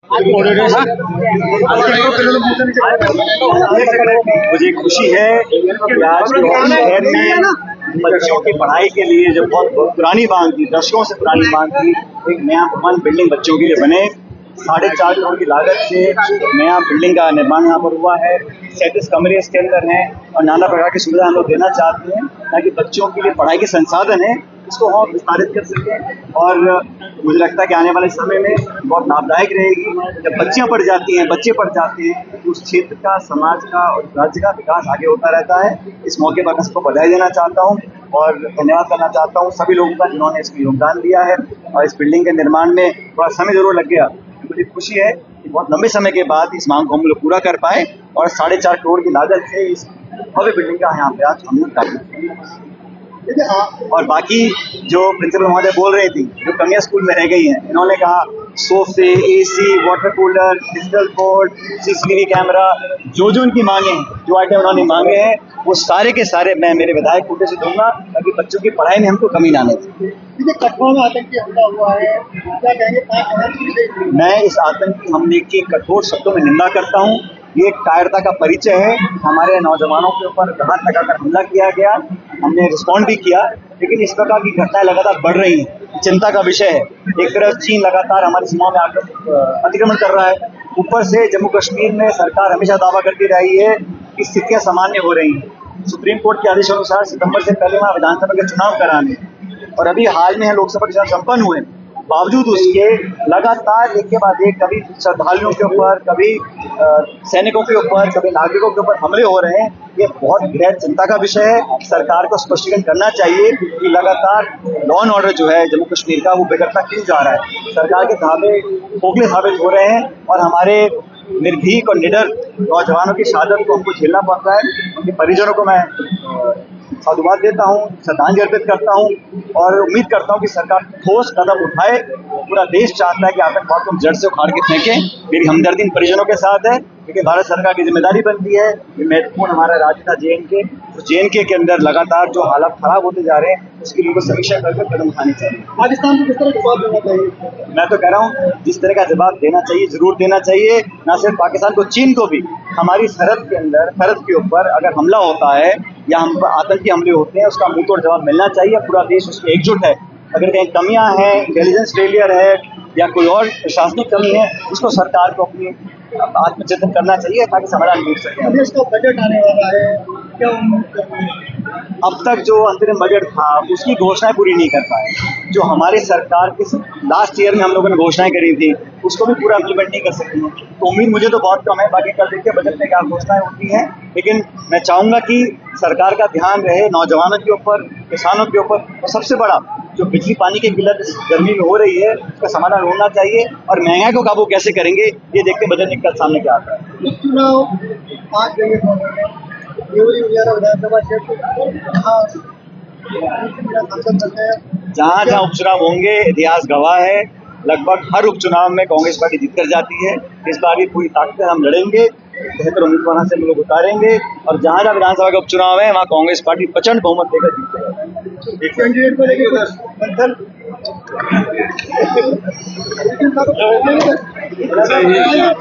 मुझे खुशी है कि आज के शहर में बच्चों की पढ़ाई के लिए जो बहुत पुरानी मांग थी, दशकों से पुरानी मांग थी, एक नया भवन बिल्डिंग बच्चों के लिए बने। 4.5 करोड़ की लागत से नया बिल्डिंग का निर्माण यहाँ पर हुआ है। 37 कमरे इसके अंदर हैं और नाना प्रकार की सुविधा हम लोग देना चाहते हैं ताकि बच्चों के लिए पढ़ाई के संसाधन है इसको और विस्तारित कर सकें। और मुझे लगता है कि आने वाले समय में बहुत लाभदायक रहेगी। जब बच्चियाँ पढ़ जाती हैं, बच्चे पढ़ जाते हैं तो उस क्षेत्र का, समाज का और राज्य का विकास आगे होता रहता है। इस मौके पर मैं सबको बधाई देना चाहता हूँ और धन्यवाद करना चाहता हूँ सभी लोगों का जिन्होंने इसमें योगदान दिया है। और इस बिल्डिंग के निर्माण में थोड़ा समय जरूर लग गया, मुझे खुशी है कि बहुत लंबे समय के बाद इस मांग को हम लोग पूरा कर पाए और 4.5 करोड़ की लागत से इस भव्य बिल्डिंग का यहाँ पे आज हम लोग कार्य। और बाकी जो प्रिंसिपल महोदय बोल रही थी, जो कमियां स्कूल में रह गई हैं, इन्होंने कहा सोफे, AC, water cooler, digital board, CCTV camera, जो उनकी मांगे हैं, जो आइटम उन्होंने मांगे हैं, वो सारे के सारे मैं मेरे विधायक कोटे से दूंगा ताकि बच्चों की पढ़ाई में हमको कमी ना आने दें। कठुआ में आतंकी हमला हुआ है, क्या कहेंगे? मैं इस आतंकी हमले की कठोर शब्दों में निंदा करता हूँ। ये कायरता का परिचय है। हमारे नौजवानों के ऊपर घात लगाकर हमला किया गया, हमने रिस्पॉन्ड भी किया, लेकिन इस प्रकार की घटनाएं लगातार बढ़ रही हैं, चिंता का विषय है। एक तरफ चीन लगातार हमारी सीमाओं में आकर अतिक्रमण कर रहा है, ऊपर से जम्मू कश्मीर में सरकार हमेशा दावा करती रही है कि स्थितियां सामान्य हो रही हैं। सुप्रीम कोर्ट के आदेशानुसार सितंबर से पहले वहाँ विधानसभा के चुनाव कराने और अभी हाल में लोकसभा चुनाव संपन्न हुए, बावजूद उसके लगातार एक के बाद एक कभी श्रद्धालुओं के ऊपर, कभी सैनिकों के ऊपर, कभी नागरिकों के ऊपर हमले हो रहे हैं। ये बहुत गहन चिंता का विषय है। सरकार को स्पष्टीकरण करना चाहिए कि लगातार लॉ एंड ऑर्डर जो है जम्मू कश्मीर का वो बिगड़ता क्यों जा रहा है। सरकार के दावे खोखले साबित हो रहे हैं और हमारे निर्भीक और निडर नौजवानों की शहादत को हमको झेलना पड़ रहा है। उनके परिजनों को मैं साधुवाद देता हूँ, श्रद्धांजलि अर्पित करता हूँ और उम्मीद करता हूँ कि सरकार ठोस कदम उठाए। पूरा देश चाहता है कि आतंकवाद को जड़ से उखाड़ के फेंकें। मेरी हमदर्दी इन परिजनों के साथ है, क्योंकि भारत सरकार की जिम्मेदारी बनती है। ये महत्वपूर्ण हमारा राज्य था JNK, तो JNK के अंदर लगातार जो हालात खराब होते जा रहे हैं उसकी उनको समीक्षा करके कदम उठाने चाहिए। पाकिस्तान को किस तरह जवाब देना चाहिए? मैं तो कह रहा हूँ जिस तरह का जवाब देना चाहिए जरूर देना चाहिए। न सिर्फ पाकिस्तान को, चीन को भी। हमारी सरहद के अंदर, सरहद के ऊपर अगर हमला होता है या हम आतंकी हमले होते हैं, उसका मुंहतोड़ जवाब मिलना चाहिए। पूरा देश उसमें एकजुट है। अगर कहीं कमियां हैं, इंटेलिजेंस फेलियर है या कोई और प्रशासनिक कमी है, उसको सरकार को अपनी आत्मचिंतन करना चाहिए ताकि समाधान मिल सके। देश का बजट आने वाला है, क्या उम्मीद कर रहे हैं? अब तक जो अंतरिम बजट था उसकी घोषणाएं पूरी नहीं कर पाए। जो हमारी सरकार के लास्ट ईयर में हम लोगों ने घोषणाएं करी थी उसको भी पूरा इम्प्लीमेंट नहीं कर सकती हैं। तो उम्मीद मुझे तो बहुत कम है, बाकी कल देखते बजट में क्या घोषणाएं होती हैं। लेकिन मैं चाहूंगा कि सरकार का ध्यान रहे नौजवानों के ऊपर, किसानों के ऊपर, और सबसे बड़ा जो बिजली पानी की किल्लत इस गर्मी में हो रही है उसका समाधान होना चाहिए। और महंगाई को काबू कैसे करेंगे ये देखते बजट निकल सामने क्या आता है। चुनाव 5 जगह विधानसभा क्षेत्र जहाँ जहाँ उपचुनाव होंगे इतिहास गवाह है, लगभग हर उपचुनाव में कांग्रेस पार्टी जीत कर जाती है। इस बार भी पूरी ताकत हम लड़ेंगे, बेहतर उम्मीदवारों से हम लोग उतारेंगे और जहाँ जहाँ विधानसभा का उपचुनाव है वहाँ कांग्रेस पार्टी प्रचंड बहुमत देकर जीतेगा।